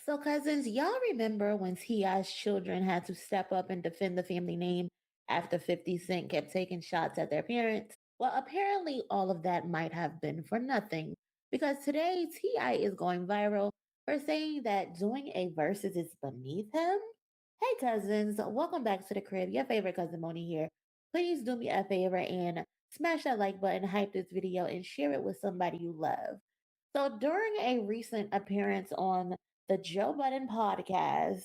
So, cousins, y'all remember when T.I.'s children had to step up and defend the family name after 50 Cent kept taking shots at their parents? Well, apparently, all of that might have been for nothing because today T.I. is going viral for saying that doing a versus is beneath him. Hey, cousins, welcome back to the crib. Your favorite cousin Moni here. Please do me a favor and smash that like button, hype this video, and share it with somebody you love. So, during a recent appearance on the Joe Budden podcast,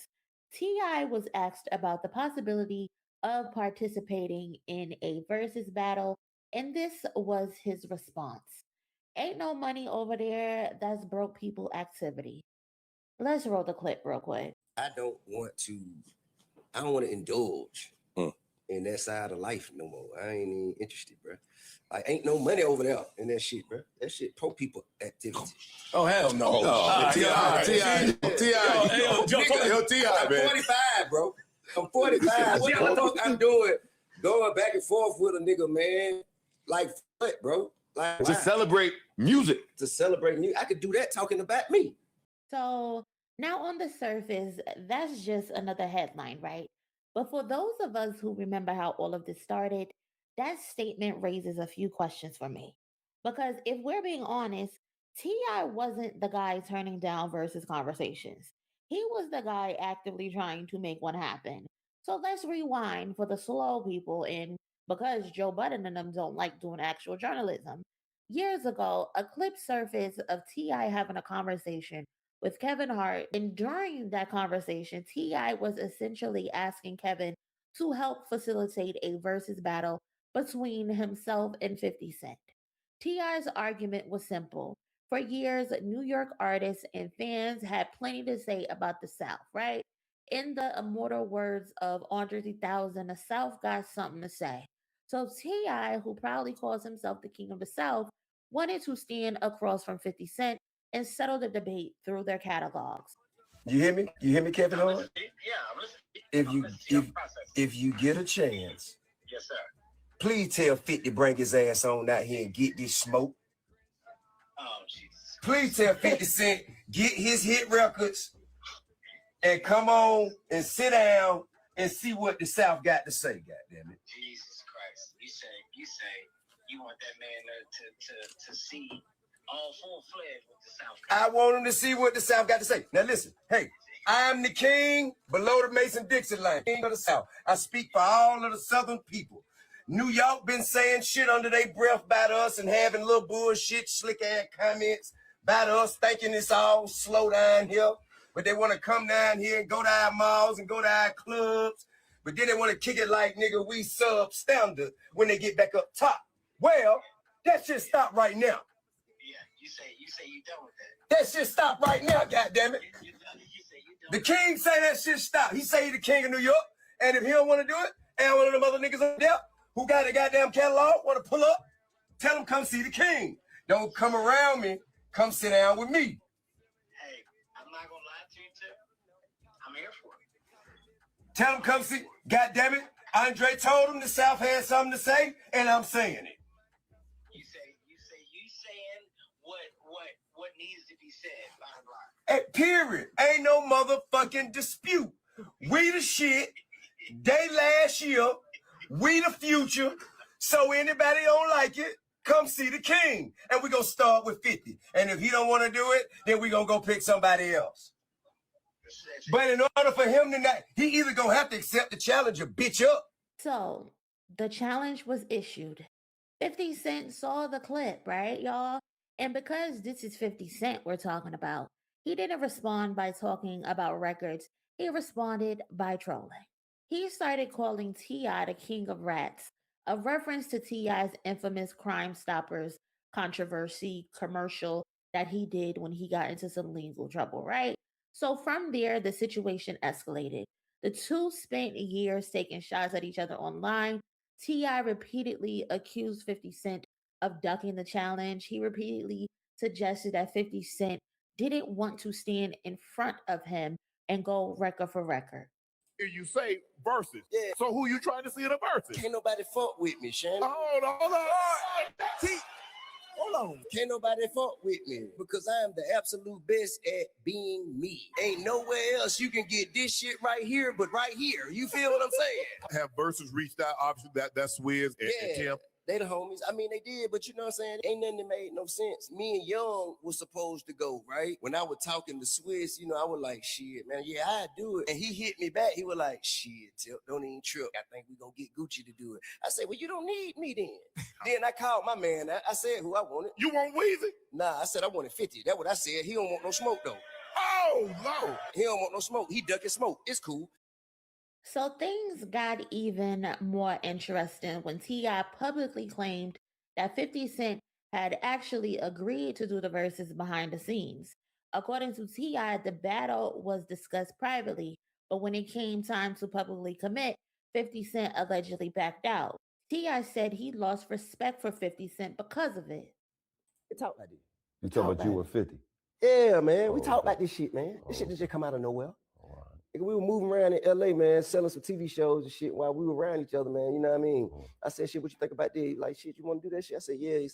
T.I. was asked about the possibility of participating in a versus battle, and this was his response. Ain't no money over there. That's broke people activity. Let's roll the clip real quick. I don't want to indulge in that side of life no more. I ain't even interested, bro. Like, ain't no money over there in that shit, bro. That shit pro people activity. Oh, hell no. T.I. I'm 45, bro. I'm 45. What the fuck I'm doing? Going back and forth with a nigga, man. Like, what, bro? Like, To celebrate music. To celebrate music. I could do that talking about me. So, now on the surface, that's just another headline, right? But for those of us who remember how all of this started, that statement raises a few questions for me. Because if we're being honest, T.I. wasn't the guy turning down versus conversations. He was the guy actively trying to make one happen. So let's rewind for the slow people, and because Joe Budden and them don't like doing actual journalism. Years ago, a clip surfaced of T.I. having a conversation with Kevin Hart. And during that conversation, T.I. was essentially asking Kevin to help facilitate a versus battle between himself and 50 Cent. T.I.'s argument was simple. For years, New York artists and fans had plenty to say about the South, right? In the immortal words of Andre 3000, the South got something to say. So T.I., who proudly calls himself the king of the South, wanted to stand across from 50 Cent and settle the debate through their catalogs. You hear me? You hear me, Kevin Hart? Yeah, I'm listening. If you get a chance, Yes, sir. please tell 50 bring his ass on out here and get this smoke. Oh, Jesus. Please tell 50 Cent get his hit records and come on and sit down and see what the South got to say. Goddamn it! Jesus Christ! You say you want that man to see all full-fledged with the South. I want him to see what the South got to say. Now listen, hey, I'm the king below the Mason-Dixon line, king of the South. I speak for all of the Southern people. New York been saying shit under their breath about us and having little bullshit, slick-ass comments about us, thinking it's all slow down here. But they want to come down here and go to our malls and go to our clubs. But then they want to kick it like, nigga, we substandard when they get back up top. Well, that shit stop right now. You say you done with that. That shit stop right now, goddammit. You say you done. The king say that shit stop. He say he the king of New York. And if he don't want to do it, and one of them other niggas up there who got a goddamn catalog want to pull up, tell him come see the king. Don't come around me. Come sit down with me. Hey, I'm not gonna lie to you, too. I'm here for it. Tell him come see. Goddammit. Andre told him the South had something to say, and I'm saying it. You saying what needs to be said, blah blah. Hey, period. Ain't no motherfucking dispute. We the shit. They last year. We the future. So anybody don't like it, come see the king. And we gonna start with 50. And if he don't want to do it, then we gonna go pick somebody else. But in order for him to not, he either gonna have to accept the challenge or bitch up. So the challenge was issued. 50 Cent saw the clip, right, y'all? And because this is 50 Cent we're talking about, he didn't respond by talking about records. He responded by trolling. He started calling T.I. the king of rats, a reference to T.I.'s infamous Crime Stoppers controversy commercial that he did when he got into some legal trouble, right? So from there, the situation escalated. The two spent years taking shots at each other online. T.I. repeatedly accused 50 Cent of ducking the challenge. He repeatedly suggested that 50 Cent didn't want to stand in front of him and go record for record. You say versus. Yeah. So who you trying to see in a versus? Can't nobody fuck with me, Shannon. Hold on. Hold on. Can't nobody fuck with me because I am the absolute best at being me. Ain't nowhere else you can get this shit right here, but right here. You feel what I'm saying? Have Verzuz reached out? Obviously, that's Wiz and Tim. They the homies. I mean, they did, but you know what I'm saying? Ain't nothing that made no sense. Me and Young was supposed to go, right? When I was talking to Swiss, you know, I was like, shit, man, yeah, I do it. And he hit me back. He was like, shit, Tip, don't even trip. I think we gonna get Gucci to do it. I said, well, you don't need me then. Then I called my man. I said who I wanted. You want Weezy? Nah, I said I wanted 50. That's what I said. He don't want no smoke, though. Oh, Lord. He don't want no smoke. He ducking smoke. It's cool. So things got even more interesting when T.I. publicly claimed that 50 Cent had actually agreed to do the verses behind the scenes. According to T.I., the battle was discussed privately, but when it came time to publicly commit, 50 Cent allegedly backed out. T.I. said he lost respect for 50 Cent because of it. We talk like this. You talking about you and 50? Yeah, man. We Oh, talk okay. like this shit, man. This shit just come out of nowhere. All right. Nigga, we were moving around in LA, man, selling some TV shows and shit while we were around each other, man. You know what I mean? I said, shit, what you think about this? Like, shit, you want to do that shit? I said, yeah. He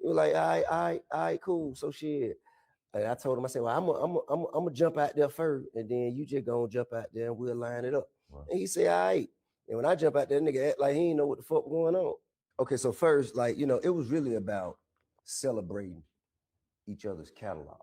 was like, all right, cool. So shit. And I told him, I said, well, I'm gonna jump out there first, and then you just gonna jump out there and we'll line it up. Right. And he said, all right. And when I jump out there, nigga act like he ain't know what the fuck going on. Okay, so first, like, you know, it was really about celebrating each other's catalog.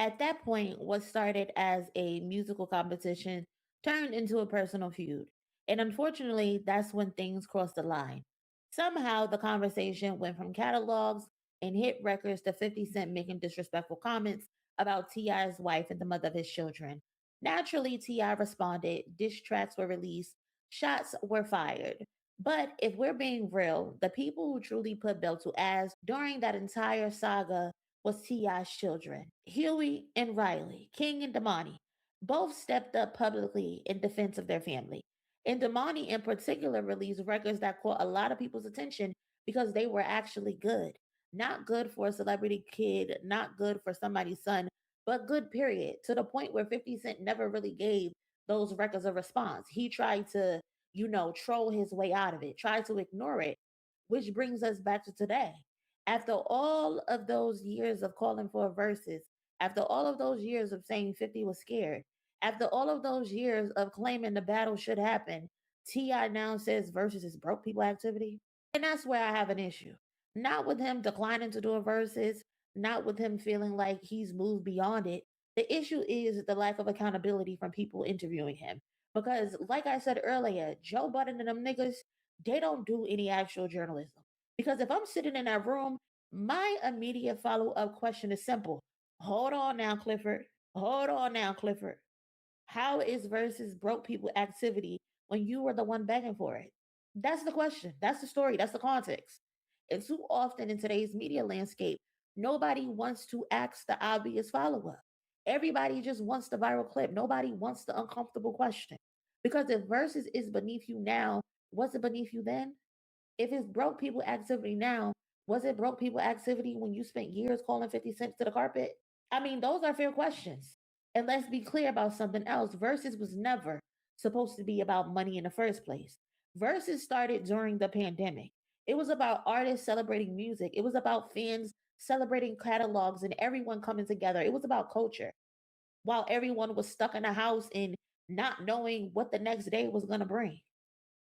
At that point, what started as a musical competition turned into a personal feud. And unfortunately, that's when things crossed the line. Somehow, the conversation went from catalogs and hit records to 50 Cent making disrespectful comments about T.I.'s wife and the mother of his children. Naturally, T.I. responded, diss tracks were released, shots were fired. But if we're being real, the people who truly put belt to ass during that entire saga was T.I.'s children, Huey and Riley, King and Damani. Both stepped up publicly in defense of their family. And Damani, in particular, released records that caught a lot of people's attention because they were actually good. Not good for a celebrity kid, not good for somebody's son, but good, period. To the point where 50 Cent never really gave those records a response. He tried to, troll his way out of it, tried to ignore it, which brings us back to today. After all of those years of calling for verses, after all of those years of saying 50 was scared, after all of those years of claiming the battle should happen, T.I. now says verses is broke people activity. And that's where I have an issue. Not with him declining to do a verses, not with him feeling like he's moved beyond it. The issue is the lack of accountability from people interviewing him. Because, like I said earlier, Joe Budden and them niggas, they don't do any actual journalism. Because if I'm sitting in that room, my immediate follow up question is simple. Hold on now, Clifford. Hold on now, Clifford. How is versus broke people activity when you were the one begging for it? That's the question. That's the story. That's the context. And too often in today's media landscape, nobody wants to ask the obvious follow up. Everybody just wants the viral clip. Nobody wants the uncomfortable question. Because if versus is beneath you now, was it beneath you then? If it's broke people activity now, was it broke people activity when you spent years calling 50 cents to the carpet? I mean, those are fair questions. And let's be clear about something else. Versus was never supposed to be about money in the first place. Versus started during the pandemic. It was about artists celebrating music. It was about fans celebrating catalogs and everyone coming together. It was about culture. While everyone was stuck in a house and not knowing what the next day was going to bring.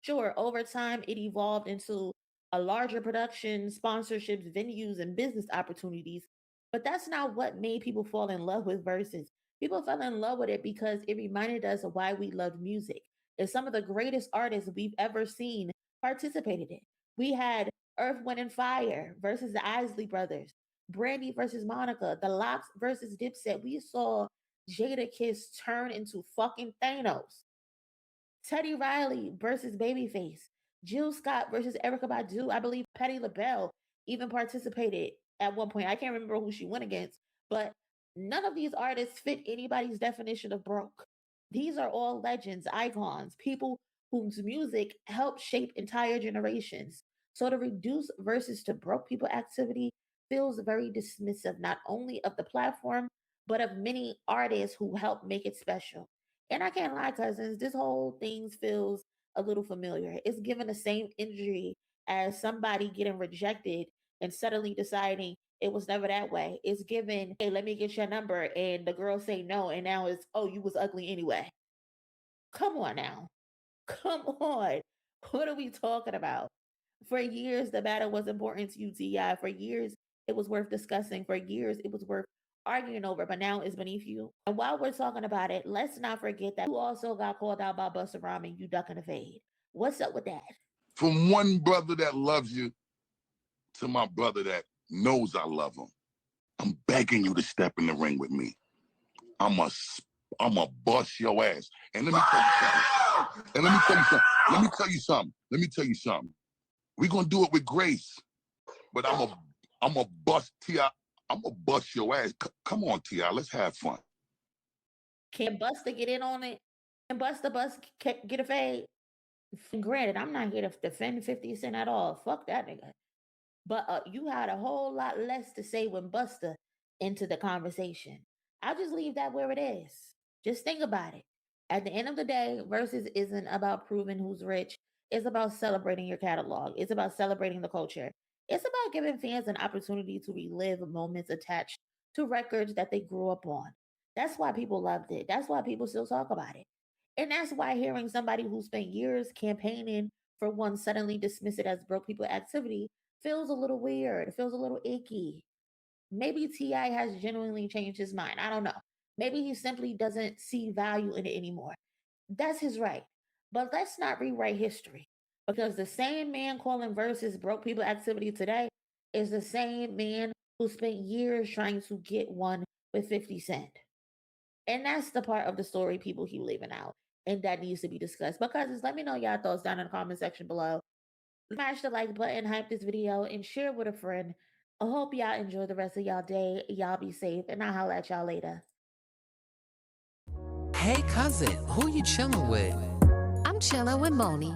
Sure, over time, it evolved into a larger production, sponsorships, venues, and business opportunities. But that's not what made people fall in love with Versus. People fell in love with it because it reminded us of why we loved music. And some of the greatest artists we've ever seen participated in. We had Earth, Wind, and Fire versus the Isley Brothers, Brandy versus Monica, The Lox versus Dipset. We saw Jada Kiss turn into fucking Thanos. Teddy Riley versus Babyface, Jill Scott versus Erica Badu. I believe Patti LaBelle even participated at one point. I can't remember who she went against, but none of these artists fit anybody's definition of broke. These are all legends, icons, people whose music helped shape entire generations. So to reduce verses to broke people activity feels very dismissive, not only of the platform, but of many artists who helped make it special. And I can't lie, cousins, this whole thing feels a little familiar. It's given the same injury as somebody getting rejected and suddenly deciding It was never that way. It's given, hey, let me get your number, and the girl say no, and now it's, oh, you was ugly anyway. Come on now. Come on. What are we talking about? For years, the matter was important to you, T.I. For years, it was worth discussing. For years, it was worth arguing over, but now it's beneath you. And while we're talking about it, let's not forget that you also got called out by Busta Rhymes and you ducking the fade. What's up with that? From one brother that loves you to my brother that knows I love him, I'm begging you to step in the ring with me. I'm a bust your ass. And let me tell you something. Let me tell you something. We're gonna do it with grace. But I'm a bust T.I. I'm gonna bust your ass. Come on, T.I. Let's have fun. Can Busta get in on it? Can Busta get a fade? Granted, I'm not here to defend 50 Cent at all. Fuck that nigga. But you had a whole lot less to say when Busta entered the conversation. I'll just leave that where it is. Just think about it. At the end of the day, Verzuz isn't about proving who's rich. It's about celebrating your catalog. It's about celebrating the culture. It's about giving fans an opportunity to relive moments attached to records that they grew up on. That's why people loved it. That's why people still talk about it. And that's why hearing somebody who spent years campaigning for one suddenly dismiss it as broke people activity feels a little weird. It feels a little icky. Maybe T.I. has genuinely changed his mind. I don't know. Maybe he simply doesn't see value in it anymore. That's his right. But let's not rewrite history. Because the same man calling Verzuz broke people activity today is the same man who spent years trying to get one with 50 Cent. And that's the part of the story people keep leaving out. And that needs to be discussed. Because let me know y'all thoughts down in the comment section below. Smash the like button, hype this video, and share with a friend. I hope y'all enjoy the rest of y'all day. Y'all be safe, and I'll holler at y'all later. Hey cousin, who you chilling with? I'm chilling with MONIE.